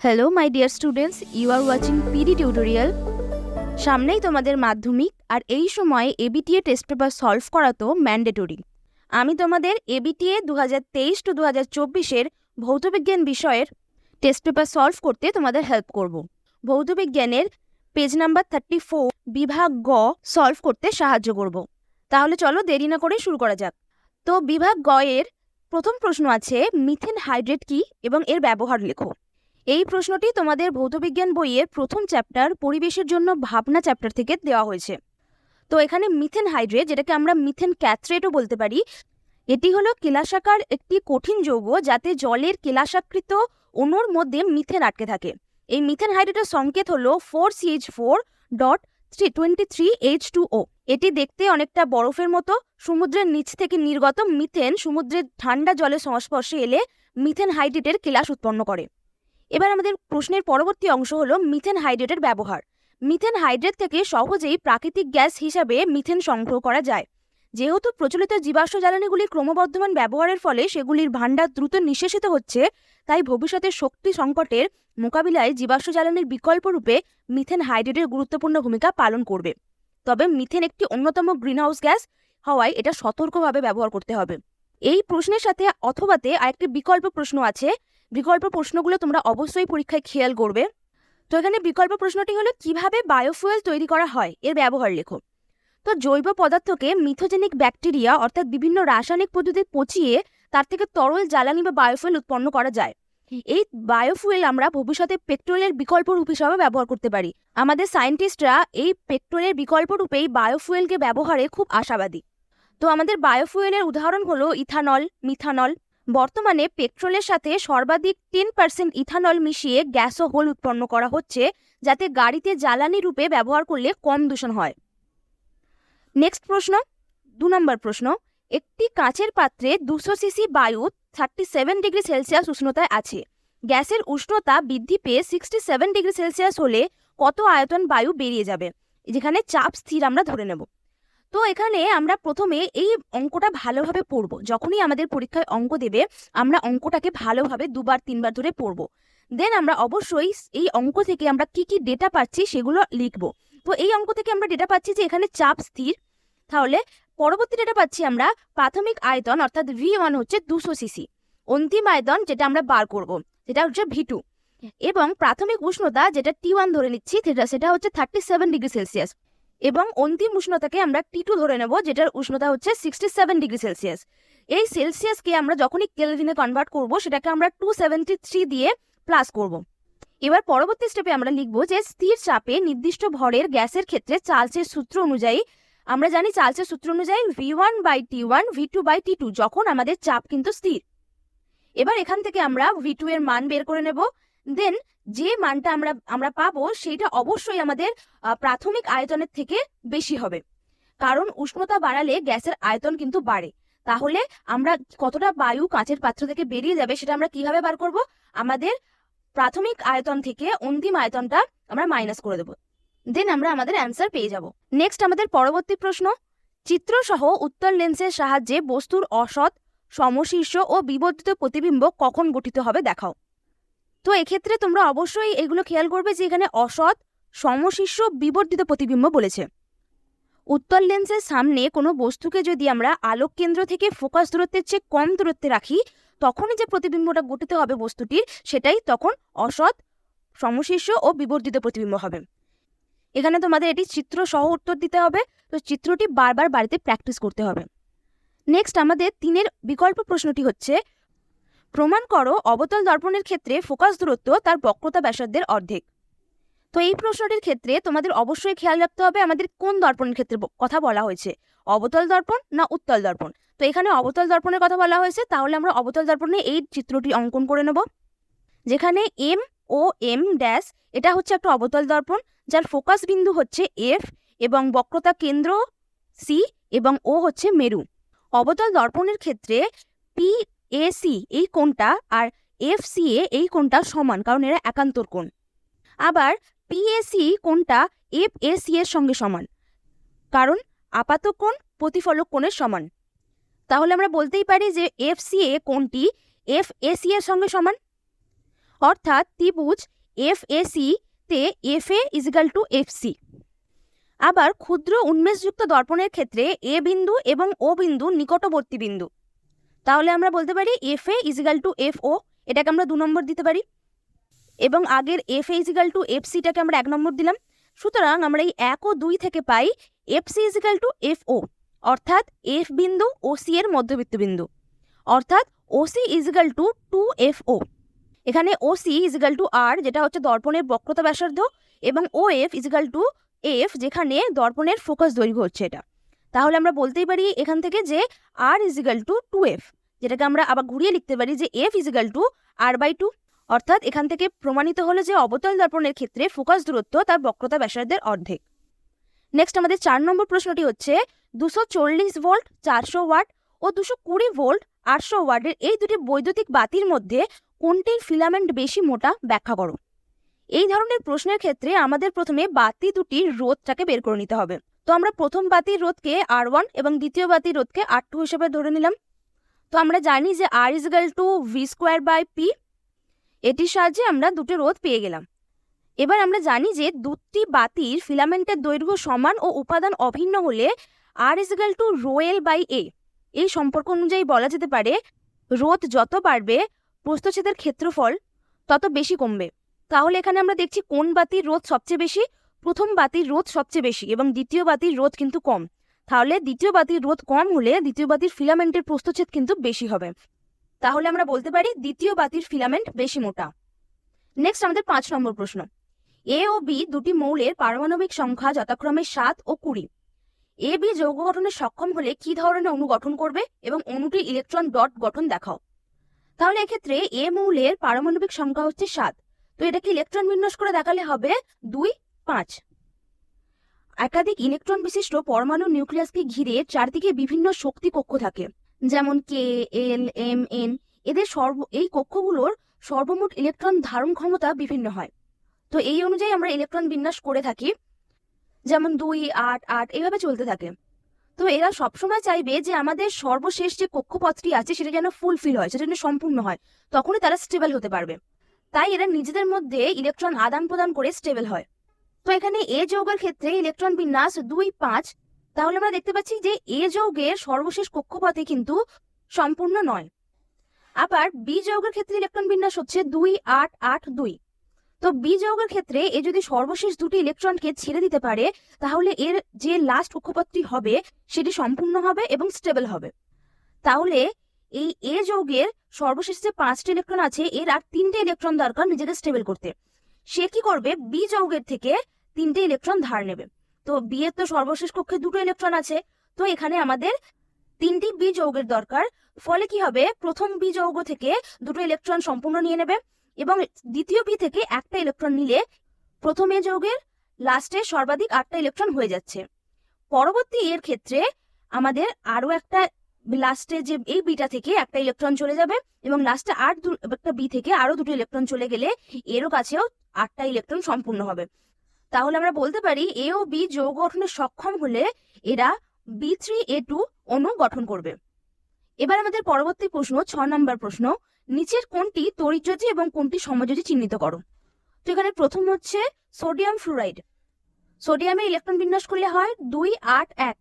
Hello my dear students, you are watching PD tutorial. সামনেই তোমাদের মাধ্যমিক আর এই সময়ে এবিটিএ টেস্ট পেপার সলভ করা তো ম্যান্ডেটরি। আমি তোমাদের এবিটিএ 2023 টু 2024 ভৌতবিজ্ঞান বিষয়ের টেস্ট পেপার সলভ করতে তোমাদের হেল্প করব। ভৌতবিজ্ঞানের পেজ নাম্বার 34 বিভাগ গ সলভ করতে সাহায্য করব। তাহলে চলো দেরি না করে শুরু করা যাক। তো বিভাগ গ এর প্রথম প্রশ্ন আছে মিথেন হাইড্রেট কি এবং এর ব্যবহার লেখো। এই প্রশ্নটি তোমাদের ভৌতবিজ্ঞান বইয়ের প্রথম চ্যাপ্টার পরিবেশের জন্য ভাবনা চ্যাপ্টার থেকে দেওয়া হয়েছে। তো এখানে মিথেন হাইড্রেট, যেটাকে আমরা মিথেন ক্যাথরেটও বলতে পারি, এটি হলো কেলাসাকার একটি কঠিন যৌগ যাতে জলের কেলাসাকৃত অণুর মধ্যে মিথেন আটকে থাকে। এই মিথেন হাইড্রেটের সংকেত হলো 4CH4.23H2O। এটি দেখতে অনেকটা বরফের মতো। সমুদ্রের নিচ থেকে নির্গত মিথেন সমুদ্রের ঠান্ডা জলের সংস্পর্শে এলে মিথেন হাইড্রেটের কেলাস উৎপন্ন করে। এবার আমাদের প্রশ্নের পরবর্তী অংশ হলো মিথেন হাইড্রেটের ব্যবহার। মিথেন হাইড্রেট থেকে সহজেই প্রাকৃতিক গ্যাস হিসাবে মিথেন সংগ্রহ করা যায়। যেহেতু প্রচলিত জীবাশ্ম জ্বালানিগুলির ক্রমবর্ধমান ব্যবহারের ফলে সেগুলির ভাণ্ডার দ্রুত নিঃশেষিত হচ্ছে, তাই ভবিষ্যতে শক্তি সংকটের মোকাবিলায় জীবাশ্ম জ্বালানির বিকল্প রূপে মিথেন হাইড্রেটের গুরুত্বপূর্ণ ভূমিকা পালন করবে। তবে মিথেন একটি অন্যতম গ্রিনহাউস গ্যাস হওয়ায় এটা সতর্কভাবে ব্যবহার করতে হবে। এই প্রশ্নের সাথে অথবাতে আরেকটি বিকল্প প্রশ্ন আছে। বিকল্প প্রশ্নগুলো তোমরা অবশ্যই পরীক্ষায় খেয়াল করবে। তো এখানে বিকল্প প্রশ্নটি হলো কিভাবে বায়োফুয়েল তৈরি করা হয়, এর ব্যবহার লেখো। তো জৈব পদার্থকে মিথোজেনিক ব্যাকটেরিয়া অর্থাৎ বিভিন্ন রাসায়নিক পদ্ধতি পচিয়ে তার থেকে তরল জ্বালানি বা বায়োফুয়েল উৎপন্ন করা যায়। এই বায়োফুয়েল আমরা ভবিষ্যতে পেট্রোলের বিকল্প রূপ হিসাবে ব্যবহার করতে পারি। আমাদের সায়েন্টিস্টরা এই পেট্রোলের বিকল্প রূপেই বায়োফুয়েলকে ব্যবহারে খুব আশাবাদী। তো আমাদের বায়োফুয়েলের উদাহরণ হলো ইথানল, মিথানল। বর্তমানে পেট্রোলের সাথে সর্বাধিক 10% ইথানল মিশিয়ে গ্যাস ও হোল উৎপন্ন করা হচ্ছে, যাতে গাড়িতে জ্বালানি রূপে ব্যবহার করলে কম দূষণ হয়। নেক্সট প্রশ্ন, 2 নম্বর প্রশ্ন, একটি কাঁচের পাত্রে 200 সিসি বায়ু 37 ডিগ্রি সেলসিয়াস উষ্ণতায় আছে। গ্যাসের উষ্ণতা বৃদ্ধি পেয়ে 67 ডিগ্রি সেলসিয়াস হলে কত আয়তন বায়ু বেরিয়ে যাবে, যেখানে চাপ স্থির আমরা ধরে নেব। তো এখানে আমরা প্রথমে এই অঙ্কটা ভালোভাবে পড়ব। যখনই আমাদের পরীক্ষায় অঙ্ক দেবে আমরা অঙ্কটাকে ভালোভাবে 2বার 3বার ধরে পড়ব। দেন আমরা অবশ্যই এই অঙ্ক থেকে আমরা কি কি ডেটা পাচ্ছি সেগুলো লিখব। তো এই অঙ্ক থেকে আমরা ডেটা পাচ্ছি যে এখানে চাপ স্থির। তাহলে পরবর্তী ডেটা পাচ্ছি আমরা প্রাথমিক আয়তন অর্থাৎ V1 হচ্ছে 200 সিসি। অন্তিম আয়তন যেটা আমরা বার করব সেটা হচ্ছে V2। এবং প্রাথমিক উষ্ণতা যেটা T1 ধরে নিচ্ছি সেটা হচ্ছে 37 ডিগ্রি সেলসিয়াস। এবং অন্তিম উষ্ণতাকে আমরা T2 ধরে নেব, যেটার উষ্ণতা হচ্ছে 67 ডিগ্রি সেলসিয়াস। এই সেলসিয়াসকে আমরা যখনই কেলভিনে কনভার্ট করব সেটাকে আমরা 273 দিয়ে প্লাস করব। এবার পরবর্তী স্টেপে আমরা লিখব যে স্থির চাপে নির্দিষ্ট ভরের গ্যাসের ক্ষেত্রে চার্লসের সূত্র অনুযায়ী, আমরা জানি চার্লসের সূত্র অনুযায়ী V1/T1 V2/T2 যখন আমাদের চাপ কিন্তু স্থির। এবার এখান থেকে আমরা V2 এর মান বের করে নেব। দেন যে মানটা আমরা পাবো সেটা অবশ্যই আমাদের প্রাথমিক আয়তনের থেকে বেশি হবে, কারণ উষ্ণতা বাড়ালে গ্যাসের আয়তন কিন্তু বাড়ে। তাহলে আমরা কতটা বায়ু কাঁচের পাত্র থেকে বেরিয়ে যাবে সেটা আমরা কিভাবে বার করব, আমাদের প্রাথমিক আয়তন থেকে অন্তিম আয়তনটা আমরা মাইনাস করে দেব। দেন আমরা আমাদের অ্যান্সার পেয়ে যাব। নেক্সট আমাদের পরবর্তী প্রশ্ন, চিত্রসহ উত্তল লেন্সের সাহায্যে বস্তুর অসৎ, সমশীর্ষ ও বিবর্ধিত প্রতিবিম্ব কখন গঠিত হবে দেখাও। তো এক্ষেত্রে তোমরা অবশ্যই এগুলো খেয়াল করবে যে এখানে অসৎ, সমশীর্ষ, বিবর্ধিত প্রতিবিম্ব বলেছে। উত্তল লেন্সের সামনে কোনো বস্তুকে যদি আমরা আলোক কেন্দ্র থেকে ফোকাস দূরত্বের চেয়ে কম দূরত্বে রাখি, তখনই যে প্রতিবিম্বটা গঠিত হবে বস্তুটির সেটাই তখন অসৎ, সমশীর্ষ ও বিবর্ধিত প্রতিবিম্ব হবে। এখানে তোমাদের এটি চিত্র সহ উত্তর দিতে হবে। তো চিত্রটি বারবার বাড়িতে প্র্যাকটিস করতে হবে। নেক্সট আমাদের 3 বিকল্প প্রশ্নটি হচ্ছে প্রমাণ করো অবতল দর্পণের ক্ষেত্রে ফোকাস দূরত্ব তার বক্রতা ব্যাসার্ধের অর্ধেক। তো এই প্রশ্নটির ক্ষেত্রে তোমাদের অবশ্যই খেয়াল রাখতে হবে আমাদের কোন দর্পণের ক্ষেত্রে কথা বলা হয়েছে, অবতল দর্পণ না উত্তল দর্পণ। তো এখানে অবতল দর্পণের কথা বলা হয়েছে, তাহলে আমরা অবতল দর্পণে এই চিত্রটি অঙ্কন করে নেব। যেখানে MOM ড্যাশ এটা হচ্ছে একটা অবতল দর্পণ যার ফোকাস বিন্দু হচ্ছে F এবং বক্রতা কেন্দ্র C এবং O হচ্ছে মেরু। অবতল দর্পণের ক্ষেত্রে PAC এই কোণটা আর FCA এই কোণটা সমান, কারণ এরা একান্তর কোণ। আবার PAC কোণটা FAC এর সঙ্গে সমান, কারণ আপাত কোণ প্রতিফলক কোণের সমান। তাহলে আমরা বলতেই পারি যে FCA কোণটি FAC এর সঙ্গে সমান। অর্থাৎ ত্রিভুজ FAC তে FA = FC। আবার ক্ষুদ্র উন্মেষযুক্ত দর্পণের ক্ষেত্রে A বিন্দু এবং O বিন্দু নিকটবর্তী বিন্দু, তাহলে আমরা বলতে পারি FA = FO, এটাকে আমরা 2 নম্বর দিতে পারি, এবং আগের FA = FCটাকে আমরা 1 নম্বর দিলাম। সুতরাং আমরা এই 1 ও 2 থেকে পাই FC = FO, অর্থাৎ F বিন্দু OC এর মধ্যবর্তী বিন্দু, অর্থাৎ OC = 2FO। এখানে OC = R, যেটা হচ্ছে দর্পণের বক্রতা ব্যাসার্ধ, এবং OF = F, যেখানে দর্পণের ফোকাস দৈর্ঘ্য হচ্ছে এটা। তাহলে আমরা বলতেই পারি এখান থেকে যে R = 2F, যেটাকে আমরা আবার ঘুরিয়ে লিখতে পারি যে F = R/2। অর্থাৎ এখান থেকে প্রমাণিত হলো যে অবতল দর্পণের ক্ষেত্রে ফোকাস দূরত্ব তার বক্রতা ব্যাসার্ধের অর্ধেক। নেক্সট আমাদের 4 নম্বর প্রশ্নটি হচ্ছে 240 ভোল্ট 400 ওয়াট ও 220 ভোল্ট 800 ওয়াটের এই দুটি বৈদ্যুতিক বাতির মধ্যে কোনটির ফিলামেন্ট বেশি মোটা ব্যাখ্যা করো। এই ধরনের প্রশ্নের ক্ষেত্রে আমাদের প্রথমে বাতি দুটির রোধটাকে বের করে নিতে হবে। তো আমরা প্রথম বাতির রোধকে R1 এবং দ্বিতীয় বাতির রোধকে R2 হিসেবে ধরে নিলাম। তো আমরা জানি যে R = V²/P, এটির সাহায্যে আমরা দুটো রোধ পেয়ে গেলাম। এবার আমরা জানি যে দুটি বাতির ফিলামেন্টের দৈর্ঘ্য সমান ও উপাদান অভিন্ন হলে R = ρL/A। এই সম্পর্ক অনুযায়ী বলা যেতে পারে রোধ যত বাড়বে প্রস্থচ্ছেদের ক্ষেত্রফল তত বেশি কমবে। তাহলে এখানে আমরা দেখছি কোন বাতির রোধ সবচেয়ে বেশি, প্রথম বাতির রোধ সবচেয়ে বেশি এবং দ্বিতীয় বাতির রোধ কিন্তু কম। তাহলে দ্বিতীয় বাতির রোধ কম হলে দ্বিতীয় বাতির ফিলামেন্টের প্রস্থচ্ছেদ কিন্তু বেশি হবে। তাহলে আমরা বলতে পারি দ্বিতীয় বাতির ফিলামেন্ট বেশি মোটা। নেক্সট আমাদের 5 নম্বর প্রশ্ন, A ও B দুটি মৌলের পারমাণবিক সংখ্যা যথাক্রমে 7 ও 20। AB যৌগ গঠনে সক্ষম হলে কি ধরনের অণু গঠন করবে এবং অণুটির ইলেকট্রন ডট গঠন দেখাও। তাহলে এক্ষেত্রে A মৌলের পারমাণবিক সংখ্যা হচ্ছে 7, তো এটাকে ইলেকট্রন বিন্যাস করে দেখালে হবে 2, 5। একাধিক ইলেকট্রন বিশিষ্ট পরমাণু নিউক্লিয়াসকে ঘিরে চারদিকে বিভিন্ন শক্তি কক্ষ থাকে, যেমন K, L, M, N। এদের এই কক্ষগুলোর সর্বমোট ইলেকট্রন ধারণ ক্ষমতা বিভিন্ন হয়। তো এই অনুযায়ী আমরা ইলেকট্রন বিন্যাস করে থাকি, যেমন 2, 8, 8 এইভাবে চলতে থাকে। তো এরা সবসময় চাইবে যে আমাদের সর্বশেষ যে কক্ষপথটি আছে সেটা যেন ফুলফিল হয়, সেটা যেন সম্পূর্ণ হয়, তখনই তারা স্টেবল হতে পারবে। তাই এরা নিজেদের মধ্যে ইলেকট্রন আদান প্রদান করে স্টেবল হয়। তো এখানে A যৌগের ক্ষেত্রে ইলেকট্রন বিন্যাস 2, 5। তাহলে আমরা দেখতে পাচ্ছি যে A যৌগের সর্বশেষ কক্ষপথে কিন্তু সম্পূর্ণ নয়। আবার B যৌগের ক্ষেত্রে ইলেকট্রন বিন্যাস হচ্ছে 2, 8, 8, 2। তো B যৌগের ক্ষেত্রে এ যদি সর্বশেষ দুটি ইলেকট্রনকে ছেড়ে দিতে পারে তাহলে এর যে লাস্ট কক্ষপথটি হবে সেটি সম্পূর্ণ হবে এবং স্টেবল হবে। তাহলে এই A যৌগের সর্বশেষ যে 5টি ইলেকট্রন আছে এর আর 3টে ইলেকট্রন দরকার নিজেকে স্টেবল করতে। সে কি করবে, B যৌগের থেকে 3টে ইলেকট্রন ধার নেবে। তো B এর তো সর্বশেষ কক্ষে 2টো ইলেকট্রন আছে, তো এখানে আমাদের 3টি B যৌগের দরকার। ফলে কি হবে, প্রথম B যৌগ থেকে 2টো ইলেকট্রন সম্পূর্ণ নিয়ে নেবে এবং দ্বিতীয় B থেকে একটা ইলেকট্রন নিলে প্রথম A যৌগের লাস্টে সর্বাধিক 8টা ইলেকট্রন হয়ে যাচ্ছে। পরবর্তী এর ক্ষেত্রে আমাদের আরো একটা লাস্টে যে এই বিটা থেকে একটা ইলেকট্রন চলে যাবে এবং লাস্টে একটা বি থেকে আরো 2টো ইলেকট্রন চলে গেলে এরও কাছেও 8টা ইলেকট্রন সম্পূর্ণ হবে। তাহলে আমরা বলতে পারি A ও B যৌগ গঠনে সক্ষম হলে এরা B3A2 অণু গঠন করবে। এবার আমাদের পরবর্তী প্রশ্ন 6 নম্বর প্রশ্ন, নিচের কোনটি তড়িৎযোজী এবং কোনটি সমযোজী চিহ্নিত করো। তো এখানে প্রথম হচ্ছে সোডিয়াম ফ্লুরাইড। সোডিয়ামের ইলেকট্রন বিন্যাস করলে হয় 2, 8, 1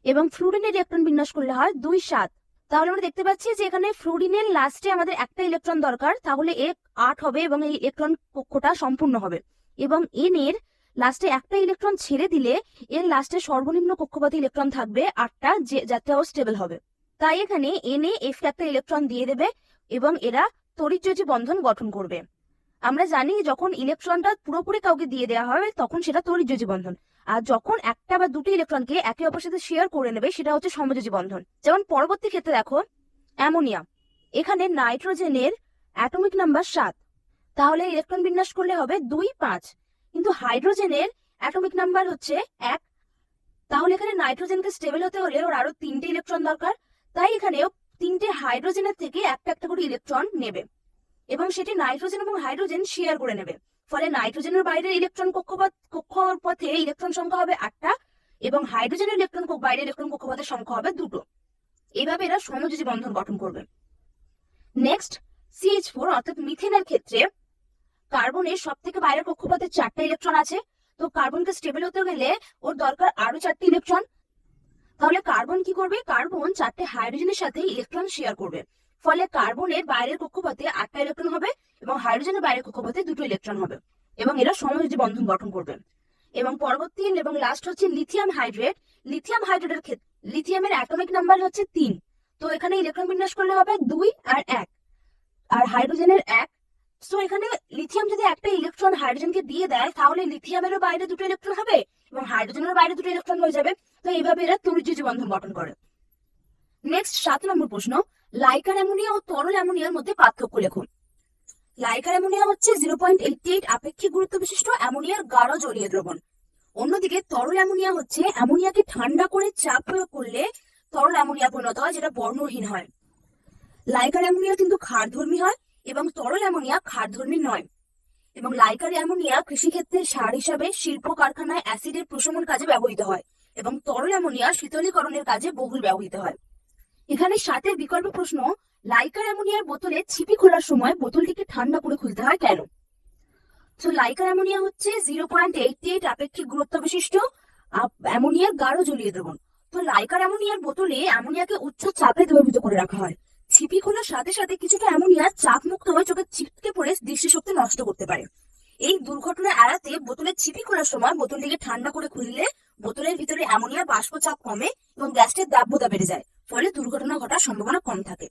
এবং ফ্লুরিনের ইলেকট্রন বিন্যাস করলে হয় 2, 7। তাহলে আমরা দেখতে পাচ্ছি যে এখানে ফ্লুরিনের লাস্টে আমাদের একটা ইলেকট্রন দরকার, তাহলে এ 8 হবে এবং এই ইলেকট্রন কক্ষটা সম্পূর্ণ হবে। এবং এন এর লাস্টে একটা ইলেকট্রন ছেড়ে দিলে এর লাস্টে সর্বনিম্ন কক্ষপথে ইলেকট্রন থাকবে 8টা, যাতে ও স্টেবল হবে। তাই এখানে এন এ এফ একটা ইলেকট্রন দিয়ে দেবে এবং এরা তড়িৎযোজী বন্ধন গঠন করবে। আমরা জানি যখন ইলেকট্রনটা পুরোপুরি কাউকে দিয়ে দেওয়া হবে তখন সেটা তড়িৎযোজী বন্ধন, আর যখন একটা বা দুটি ইলেকট্রনকে একে অপরের সাথে শেয়ার করে নেবে সেটা হচ্ছে সমযোজী বন্ধন। যেমন পরবর্তী ক্ষেত্রে দেখো অ্যামোনিয়া, এখানে নাইট্রোজেনের অ্যাটমিক নাম্বার 7, তাহলে ইলেকট্রন বিন্যাস করলে হবে 2, 5। কিন্তু হাইড্রোজেনের অ্যাটমিক নাম্বার হচ্ছে 1, তাহলে এখানে নাইট্রোজেনকে স্টেবল হতে হলে ওর আরো 3টে ইলেকট্রন দরকার। তাই এখানেও 3টে হাইড্রোজেনের থেকে একটা একটা করে ইলেকট্রন নেবে এবং সেটি নাইট্রোজেন এবং হাইড্রোজেন শেয়ার করে নেবে। ফলে নাইট্রোজেনের বাইরের ইলেকট্রন কক্ষপথে ইলেকট্রন সংখ্যা হবে 8টা এবং হাইড্রোজেনের বাইরের ইলেকট্রন কক্ষপথের সংখ্যা হবে 2টো। এইভাবে এরা সমযোজী বন্ধন গঠন করবে। নেক্সট CH4 অর্থাৎ মিথেনের ক্ষেত্রে কার্বনের সব থেকে বাইরের কক্ষপথে 4টা ইলেকট্রন আছে। তো কার্বনকে স্টেবল হতে গেলে ওর দরকার আরো 4টি ইলেকট্রন। তাহলে কার্বন কি করবে? কার্বন 4টে হাইড্রোজেনের সাথে ইলেকট্রন শেয়ার করবে। ফলে কার্বনের বাইরের কক্ষপথে 8টা ইলেকট্রন হবে এবং হাইড্রোজেনের বাইরের কক্ষপথে 2টো ইলেকট্রন হবে এবং এরা সমযোজী বন্ধন গঠন করবে। এবং পরবর্তী এবং লাস্ট হচ্ছে লিথিয়াম হাইড্রেট। লিথিয়াম হাইড্রেটের ক্ষেত্রে লিথিয়ামের অ্যাটমিক নাম্বার হচ্ছে 3। তো এখানে ইলেকট্রন বিন্যাস করলে হবে 2 আর 1, আর হাইড্রোজেনের 1। তো এখানে লিথিয়াম যদি একটা ইলেকট্রন হাইড্রোজেনকে দিয়ে দেয় তাহলে লিথিয়ামেরও বাইরে 2টো ইলেকট্রন হবে এবং হাইড্রোজেনের বাইরে 2টো ইলেকট্রন হয়ে যাবে। তো এইভাবে এরা তড়িৎযোজী বন্ধন গঠন করে। নেক্সট 7 নম্বর প্রশ্ন, লাইকার অ্যামোনিয়া ও তরল অ্যামোনিয়ার মধ্যে পার্থক্য লেখুন। লাইকার অ্যামোনিয়া হচ্ছে 0.88 আপেক্ষিক গুরুত্ব বিশিষ্ট অ্যামোনিয়ার গাঢ় জলীয় দ্রবণ। অন্যদিকে তরল অ্যামোনিয়া হচ্ছে অ্যামোনিয়াকে ঠান্ডা করে চাপ প্রয়োগ করলে তরল অ্যামোনিয়া পরিণত হয়, যেটা বর্ণহীন হয়। লাইকার অ্যামোনিয়া কিন্তু ক্ষারধর্মী হয় এবং তরল অ্যামোনিয়া ক্ষারধর্মী নয়। এবং লাইকার অ্যামোনিয়া কৃষিক্ষেত্রে সার হিসাবে, শিল্প কারখানায় অ্যাসিডের প্রশমন কাজে ব্যবহৃত হয় এবং তরল অ্যামোনিয়া শীতলীকরণের কাজে বহুল ব্যবহৃত হয়। এখানে 7-এর বিকল্প প্রশ্ন, লাইকার অ্যামোনিয়ার বোতলে ছিপি খোলার সময় বোতলটিকে ঠান্ডা করে খুলতে হয় কেন? তো লাইকার অ্যামোনিয়া হচ্ছে 0.88 আপেক্ষিক গুরুত্ব বিশিষ্ট অ্যামোনিয়ার গাঢ় জলীয় দ্রবণ। তো লাইকার অ্যামোনিয়ার বোতলে অ্যামোনিয়াকে উচ্চ চাপে দ্রবীভূত করে রাখা হয়। ছিপি খোলার সাথে সাথে কিছুটা অ্যামোনিয়া চাপ মুক্ত হয়ে চোখে ছিটকে পড়ে দৃষ্টিশক্তি নষ্ট করতে পারে। এই দুর্ঘটনা এড়াতে বোতলের ছিপি খোলার সময় বোতলটিকে ঠান্ডা করে খুললে বোতলের ভিতরে অ্যামোনিয়া বাষ্প চাপ কমে এবং গ্যাসের দাহ্যতা বেড়ে যায়, ফলে দুর্ঘটনা ঘটার সম্ভাবনা কম থাকে।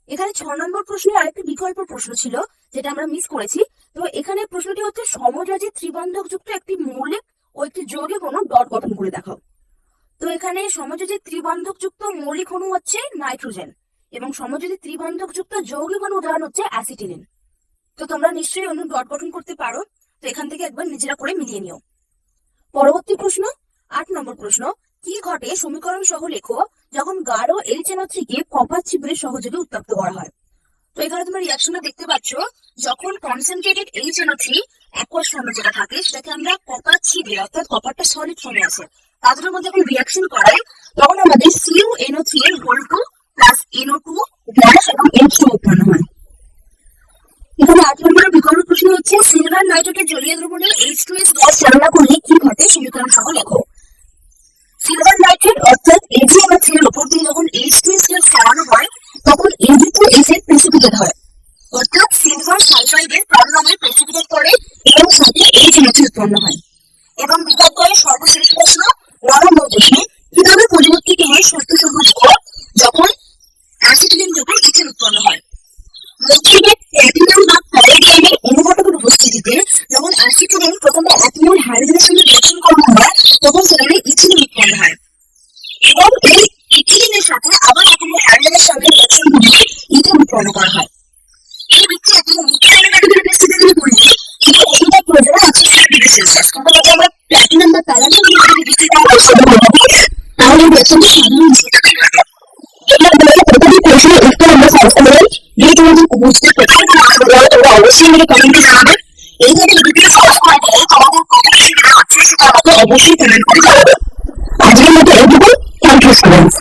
এখানে 6 নম্বর প্রশ্নের আরেকটি বিকল্প প্রশ্ন ছিল যেটা আমরা মিস করেছি। তো এখানে প্রশ্নটি হচ্ছে সমযোজী ত্রিবন্ধক যুক্ত একটি মৌলিক ও একটি যৌগিক অণু ডট গঠন করে দেখাও। তো এখানে সমযোজী ত্রিবন্ধক যুক্ত মৌলিক অণু হচ্ছে নাইট্রোজেন এবং সমযোজী ত্রিবন্ধক যুক্ত যৌগিক অণু উদাহরণ হচ্ছে অ্যাসিটিলিন। তো তোমরা নিশ্চয়ই অণু ডট গঠন করতে পারো, তো এখান থেকে একবার নিজেরা করে মিলিয়ে নিও। পরবর্তী প্রশ্ন 8 নম্বর প্রশ্ন, কি ঘটে সমীকরণ সহ লেখো যখন গাঢ় HNO3 কে কপার ছিদ্রের সহযোগে উত্তপ্ত করা হয়। তো এখানে তোমরা রিয়াকশনটা দেখতে পাচ্ছ, যখন কনসেন্ট্রেটেড HNO3 অ্যাকোয়াস ফর্মে যেটা থাকে সেটাকে আমরা কপার ছিদ্রে অর্থাৎ কপারটা সলিড ফর্মে আছে তাদের মধ্যে যখন রিয়াকশন করাই তখন আমাদের CuNO3 এর হোল 2 প্লাস NO2 গ্যাস এবং H2 উৎপন্ন হয়। এখানে 8 নম্বরের বিকল্প প্রশ্ন হচ্ছে সিলভার নাইট্রেটের জলীয় দ্রবণে H2S গ্যাস চালনা করলে কি ঘটে সমীকরণ সহ লেখো। সিলভার নাইট্রেট অর্থাৎ AgNO3 এর উপর দিয়ে যখন H2S গ্যাস চালানো হয় তখন Ag2S এর প্রেসিপিটেট হয়, অর্থাৎ সিলভার সালফাইডের কার্বনে প্রেসিপিটেট করে এবং সাথে HNO3 উৎপন্ন হয়। এবং বিভাগের সর্বশেষ প্রশ্ন 9 নম্বর প্রশ্ন, কিভাবে পরিবর্তিত হয় শর্ত সহ লেখো যখন অ্যাসিটিলিন থেকে ইথেন উৎপন্ন হয়। মধ্যে প্ল্যাটিনাম বা প্যালেডিয়ামের অনুঘটকের উপস্থিতিতে যখন অ্যাসিটিলিন প্রথমে অ্যাটমিক হাইড্রোজেনের সঙ্গে রিঅ্যাকশন করানো হয় তখন সেখানে ইথিলিন উৎপন্ন হয় এবং এই ইথিলিনের সাথে আবার অ্যাটমিক হাইড্রোজেনের সঙ্গে রিঅ্যাকশন করলে ইথেন উৎপন্ন করা হয়। এই বিক্রিয়াটি নিউক্লিয়ার পরিস্থিতিতে করলে এটি অধিকার প্রয়োজনে 160 ডিগ্রি সেলসিয়াস। কিন্তু যদি আমরা প্ল্যাটিনাম বা প্যালেডিয়াম বিক্রিয়া তাহলে রিঅ্যাকশনটি সাধারণ হিসেবে ঘটে। এটা আমাদের প্রতিটি প্রশ্নের উত্তর আমরা সার্চ করে যদি তোমাদের বুঝতে পেরে তোমরা অবশ্যই আমাকে কমেন্টে জানাবে। এইভাবে ভিডিও সার্চ করে দিলে তোমাদের কোন সুবিধা হচ্ছে সেটা আমাকে অবশ্যই কমেন্ট করে জানাবে। আজকের মতো এইটুকু। Thank you students.